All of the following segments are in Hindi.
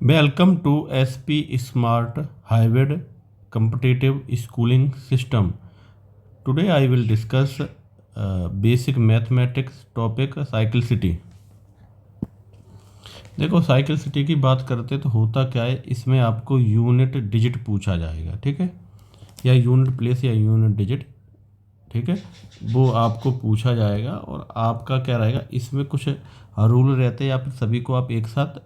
Welcome to SP Smart Hybrid Competitive Schooling System. Today I will discuss basic mathematics topic cyclicity. देखो साइकिलिसिटी की बात करते तो होता क्या है, इसमें आपको यूनिट डिजिट पूछा जाएगा, ठीक है, या यूनिट प्लेस या यूनिट डिजिट, ठीक है, वो आपको पूछा जाएगा और आपका क्या रहेगा, इसमें कुछ रूल रहते हैं या फिर सभी को आप एक साथ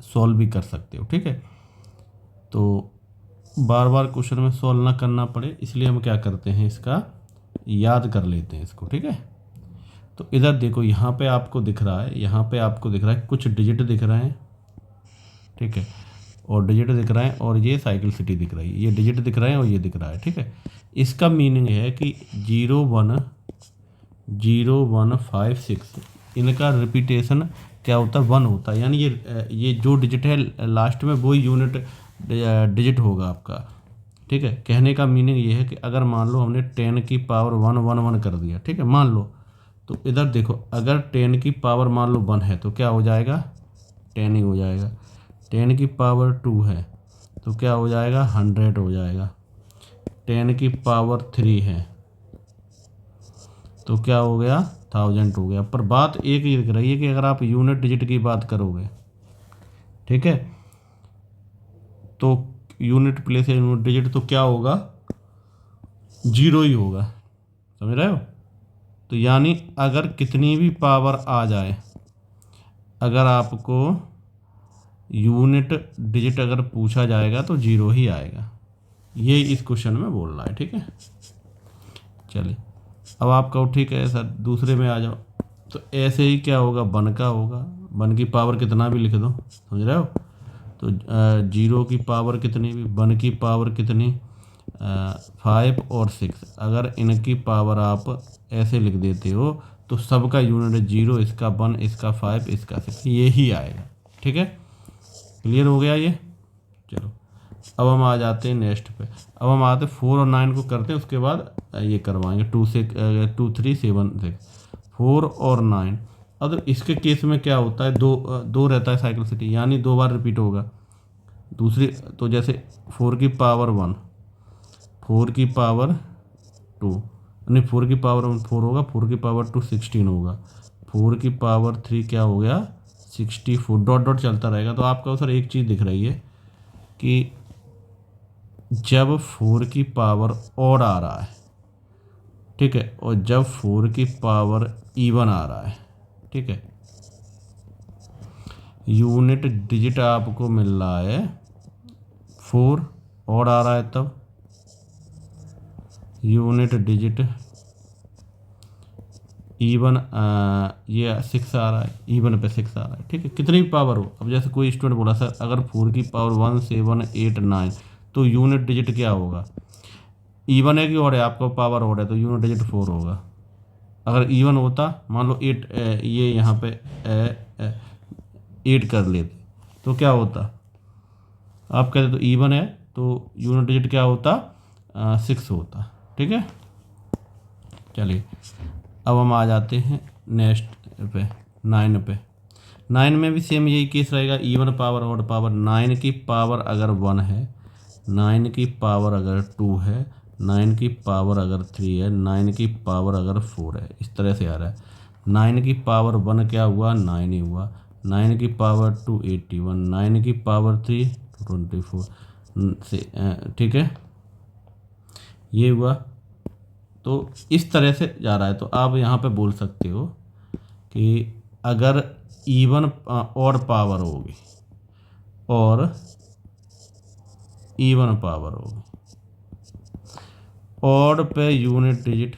सॉल्व भी कर सकते हो, ठीक है। तो बार बार क्वेश्चन में सॉल्व ना करना पड़े इसलिए हम क्या करते हैं, इसका याद कर लेते हैं इसको, ठीक है। तो इधर देखो, यहाँ पे आपको दिख रहा है, यहाँ पे आपको दिख रहा है कुछ डिजिट दिख रहे हैं, ठीक है, और डिजिट दिख रहा है और ये साइकिलिसिटी दिख रही है, ये डिजिट दिख रहे हैं और ये दिख रहा है, ठीक है। इसका मीनिंग है कि 0 1 0 1 5 6 इनका रिपीटेशन क्या होता है, 1 होता है, यानी ये जो डिजिट है लास्ट में वही यूनिट डिजिट होगा आपका, ठीक है। कहने का मीनिंग ये है कि अगर मान लो हमने 10 की पावर 1 1 1 कर दिया, ठीक है, मान लो, तो इधर देखो अगर 10 की पावर मान लो 1 है तो क्या हो जाएगा, 10 ही हो जाएगा। 10 की पावर 2 है तो क्या हो जाएगा, 100 हो जाएगा। 10 की पावर 3 है तो क्या हो गया, 1000 हो गया। पर बात एक ही दिख रही है कि अगर आप यूनिट डिजिट की बात करोगे, ठीक है, तो यूनिट प्लेस या यूनिट डिजिट तो क्या होगा, 0 ही होगा, समझ रहे हो। तो यानी अगर कितनी भी पावर आ जाए, अगर आपको यूनिट डिजिट अगर पूछा जाएगा तो 0 ही आएगा, ये इस क्वेश्चन में बोल रहा है, ठीक है। चलिए अब आप कहो ठीक है सर दूसरे में आ जाओ, तो ऐसे ही क्या होगा, 1 का होगा, 1 की पावर कितना भी लिख दो, समझ रहे हो। तो 0 की पावर कितनी भी, 1 की पावर कितनी, 5 और 6, अगर इनकी पावर आप ऐसे लिख देते हो तो सबका यूनिट 0, इसका 1, इसका 5, इसका 6, ये ही आएगा, ठीक है। क्लियर हो गया ये। चलो अब हम आ जाते हैं नेक्स्ट पे। अब हम आते 4 और 9 को करते हैं, उसके बाद ये करवाएंगे 2 6 2 3 7 6 4 और 9। अब इसके केस में क्या होता है, दो रहता है साइकिलिसिटी, यानी 2 बार रिपीट होगा। दूसरी तो जैसे 4 की पावर 1, 4 की पावर 2, नहीं 4 की पावर 1 4 होगा, 4 की पावर 2 16 होगा, 4 की पावर 3 क्या हो गया, 64, डॉट डॉट चलता रहेगा। तो आपको सर एक चीज़ दिख रही है कि जब 4 की पावर ऑड आ रहा है, ठीक है, और जब 4 की पावर इवन आ रहा है, ठीक है, यूनिट डिजिट आपको मिल रहा है 4, ऑड आ रहा है तब यूनिट डिजिट इवन, ये 6 आ रहा है, इवन पे 6 आ रहा है, ठीक है, कितनी भी पावर हो। अब जैसे कोई स्टूडेंट बोला सर अगर 4 की पावर 1 7 8 9 तो यूनिट डिजिट क्या होगा, इवन है कि ऑड है, आपका पावर ऑड है तो यूनिट डिजिट 4 होगा। अगर इवन होता मान लो 8, ये यहाँ पे 8 कर लेते तो क्या होता, आप कहते तो इवन है तो यूनिट डिजिट क्या होता, 6 होता, ठीक है। चलिए अब हम आ जाते हैं नेक्स्ट पे 9 पे। 9 में भी सेम यही केस रहेगा, इवन पावर ऑड पावर। 9 की पावर अगर 1 है, 9 की पावर अगर 2 है, 9 की पावर अगर 3 है, 9 की पावर अगर 4 है, इस तरह से आ रहा है। 9 की पावर 1 क्या हुआ, 9 ही हुआ, 9 की पावर 2 81, 9 की पावर 3 24 से, ठीक है, ये हुआ। तो इस तरह से जा रहा है। तो आप यहाँ पे बोल सकते हो कि अगर इवन ऑड पावर होगी और इवन पावर होगी, ऑड पे यूनिट डिजिट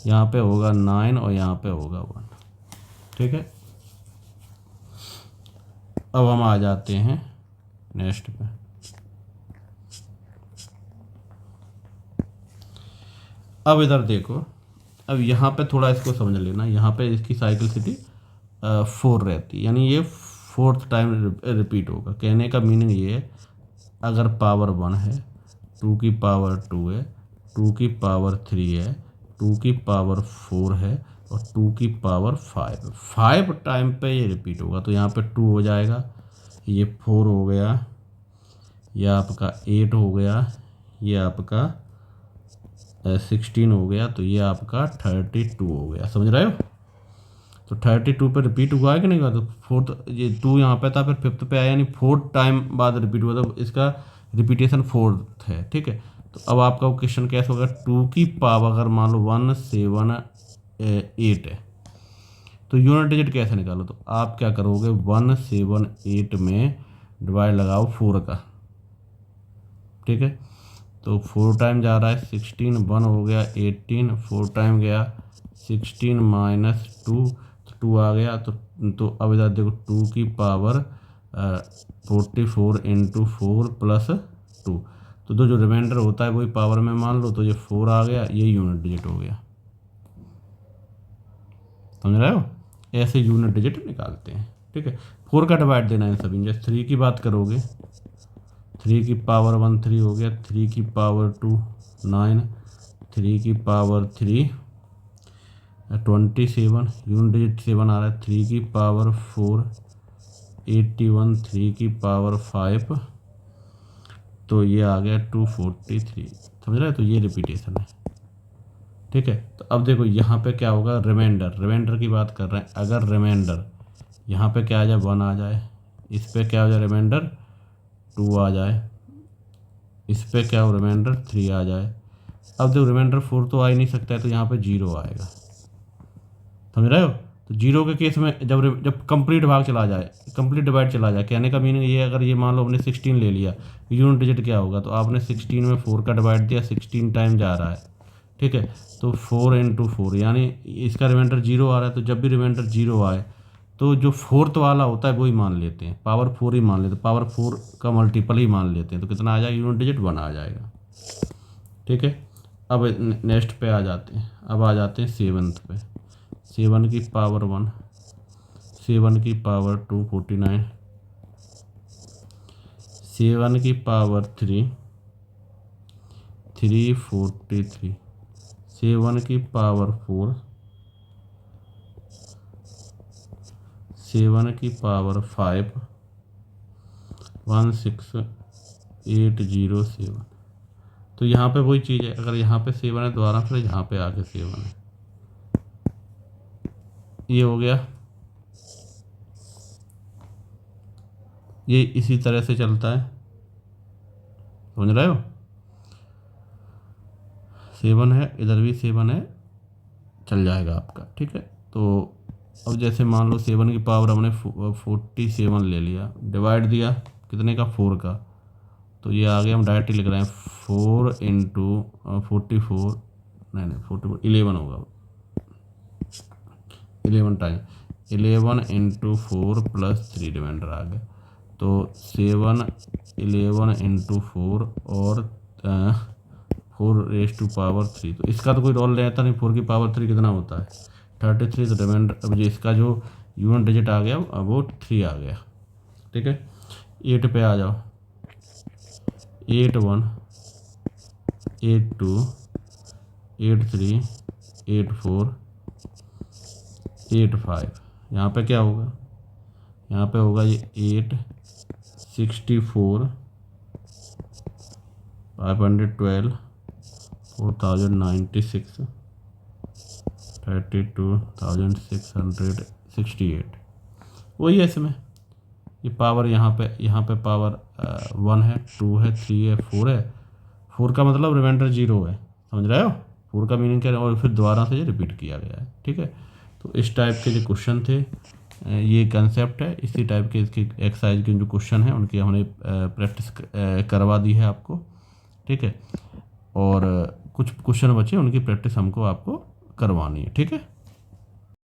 यहाँ पे होगा 9 और यहाँ पे होगा 1, ठीक है। अब हम आ जाते हैं नेक्स्ट पे। अब इधर देखो, अब यहाँ पे थोड़ा इसको समझ लेना, यहाँ पे इसकी साइकिलिसिटी 4 रहती, यानी ये 4th टाइम रिपीट होगा। कहने का मीनिंग ये है अगर पावर 1 है, 2 की पावर 2 है, 2 की पावर 3 है, 2 की पावर 4 है, और 2 की पावर 5 टाइम पे ये रिपीट होगा। तो यहाँ पे 2 हो जाएगा, ये 4 हो गया, ये आपका 8 हो गया, ये आपका 16 हो गया, तो ये आपका 32 हो गया। समझ रहे हो? तो 32 पे रिपीट हुआ है कि नहीं हुआ? तो फोर्थ, ये 2 यहाँ पे था, फिर फिफ्थ पे आया, यानी 4 टाइम बाद रिपीट हुआ, तो इसका रिपीटेशन 4 है। ठीक है, तो अब आपका क्वेश्चन कैसे होगा? 2 की पावर अगर मान लो 178 है, तो यूनिट डिजिट कैसे निकालो? तो आप क्या करोगे, 178 में डिवाइड लगाओ 4 का। ठीक है, तो 4 टाइम जा रहा है 16, 1 हो गया 18, 4 टाइम गया 16 माइनस 2, तो 2 आ गया। तो अब इधर देखो 2 की पावर 44 इंटू 4 प्लस 2, तो जो रिमाइंडर होता है वही पावर में मान लो, तो ये 4 आ गया, ये यूनिट डिजिट हो गया। समझ रहे हो? ऐसे यूनिट डिजिट निकालते हैं। ठीक है, 4 का डिवाइड देना है सभी। जैसे 3 की बात करोगे, 3 की पावर 1 3 हो गया, 3 की पावर 2 9, 3 की पावर 3 27, यूनिट डिजिट 7 आ रहा है। 3 की पावर 4 81, 3 की पावर 5, तो ये आ गया 243। समझ रहे हो? तो ये रिपीटेशन है। ठीक है, तो अब देखो यहाँ पे क्या होगा, रिमाइंडर की बात कर रहे हैं। अगर रिमाइंडर यहाँ पे क्या आ जाए, 1 आ जाए, इस पे क्या हो जाए, रिमाइंडर 2 आ जाए, इस पे क्या हो, रिमाइंडर 3 आ जाए। अब देखो रिमाइंडर 4 तो आ ही नहीं सकता है, तो यहाँ पे 0 आएगा। समझ रहे हो? तो 0 के केस में जब कंप्लीट भाग चला जाए, कंप्लीट डिवाइड चला जाए, कहने का मीनिंग ये, अगर ये मान लो हमने 16 ले लिया, यूनिट डिजिट क्या होगा? तो आपने 16 में 4 का डिवाइड दिया, 16 टाइम जा रहा है। ठीक है, तो 4 इंटू 4, यानी इसका रिमाइंडर 0 आ रहा है। तो जब भी रिमाइंडर 0 आए, तो जो फोर्थ वाला होता है वही मान लेते हैं, पावर 4 ही मान लेते हैं, पावर 4 का मल्टीपल ही मान लेते हैं। तो कितना आ जाएगा, यूनिट डिजिट 1 आ जाएगा। ठीक है, अब नेक्स्ट पे आ जाते हैं। अब आ जाते हैं 7th पे। 7 की पावर 1, 7 की पावर 2 49, 7 की पावर 3 343, 7 की पावर 4, 7 की पावर 5 16807। तो यहाँ पे वही चीज़ है, अगर यहाँ पे 7 है दोबारा, फिर यहाँ पे आके 7 है, ये हो गया। ये इसी तरह से चलता है। समझ रहे हो? 7 है, इधर भी 7 है, चल जाएगा आपका। ठीक है, तो अब जैसे मान लो 7 की पावर हमने 47 ले लिया, डिवाइड दिया कितने का, 4 का, तो ये आ गया। हम डायरेक्ट लिख रहे हैं 4 इंटू 44, नहीं 44 11 होगा, 11 टाइम 11 इंटू 4 प्लस 3 रिमाइंडर आ गया। तो 7 11 इंटू 4 और 4 रेज टू पावर 3। तो इसका तो कोई रोल रहता नहीं, 4 की पावर 3 कितना होता है, 33। तो रिमाइंडर, अब जो इसका जो यूनिट डिजिट आ गया अब वो 3 आ गया। ठीक है, 8 पे आ जाओ, 8 1 8 2 8 3 8 4 8 5। यहाँ पे क्या होगा, यहाँ पे होगा ये 8 64 512 4096 32,668। वही है इसमें, ये पावर यहाँ पे पावर 1 है, 2 है, 3 है, 4 है। 4 का मतलब रिमाइंडर 0 है। समझ रहे हो? 4 का मीनिंग क्या है, और फिर दोबारा से ये रिपीट किया गया है। ठीक है, तो इस टाइप के जो क्वेश्चन थे, ये कंसेप्ट है। इसी टाइप के इसकी एक्सरसाइज के जो क्वेश्चन हैं उनकी हमने प्रैक्टिस करवा दी है आपको। ठीक है, और कुछ क्वेश्चन बचे उनकी प्रैक्टिस हमको आपको करवानी है। ठीक है।